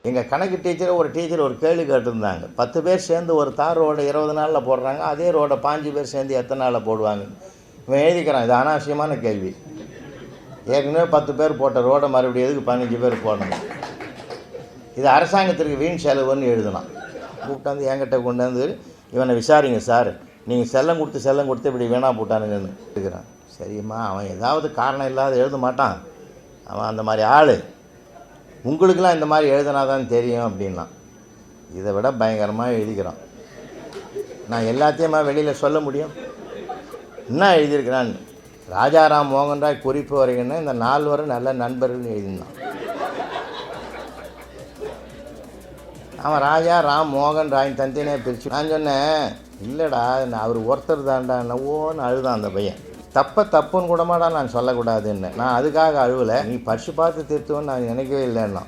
எங்கள் கணக்கு ஒரு டீச்சர் ஒரு கேள்வி கேட்டிருந்தாங்க. 10 பேர் சேர்ந்து ஒரு தார் ரோடை 20 நாளில் போடுறாங்க, அதே ரோடை 5 பேர் சேர்ந்து எத்தனை நாளில் போடுவாங்க? இவன் எழுதிக்கிறான். இது அனாவசியமான கேள்வி. ஏற்கனவே 10 பேர் போட்ட ரோடை மறுபடியும் எதுக்கு 15 பேர் போடணும்? இது அரசாங்கத்திற்கு வீண் செலவுன்னு எழுதலாம். கூப்பிட்டாந்து என்கிட்ட கொண்டு வந்து இவனை விசாரிங்க சார், நீங்கள் செல்லம் கொடுத்து இப்படி வீணாக போட்டானுங்கன்னு இருக்கிறான். சரிம்மா, அவன் ஏதாவது காரணம் இல்லாத எழுத மாட்டான், அவன் அந்த மாதிரி ஆள். உங்களுக்கெல்லாம் இந்த மாதிரி எழுதினாதான் தெரியும் அப்படின்னா. இதை விட பயங்கரமாக எழுதிக்கிறான். நான் எல்லாத்தையுமா வெளியில் சொல்ல முடியும்? என்ன எழுதியிருக்கிறான்னு. ராஜாராம் மோகன் ராய் குறிப்பு வரைக்குன்னா இந்த 4 நல்ல நண்பர்கள்னு எழுதினான். அவன் ராஜா ராம் மோகன் ராயின் தந்தினே பிரித்து. நான் சொன்னேன், இல்லைடா அவர் ஒருத்தர் தான்டா ஓன்னு அழுதான் அந்த பையன். தப்புன்னு கூடமாடா நான் சொல்லக்கூடாதுன்னு. நான் அதுக்காக அழுவலை, நீ படித்து பார்த்து திருத்துவேன்னு நான் நினைக்கவே இல்லைன்னா.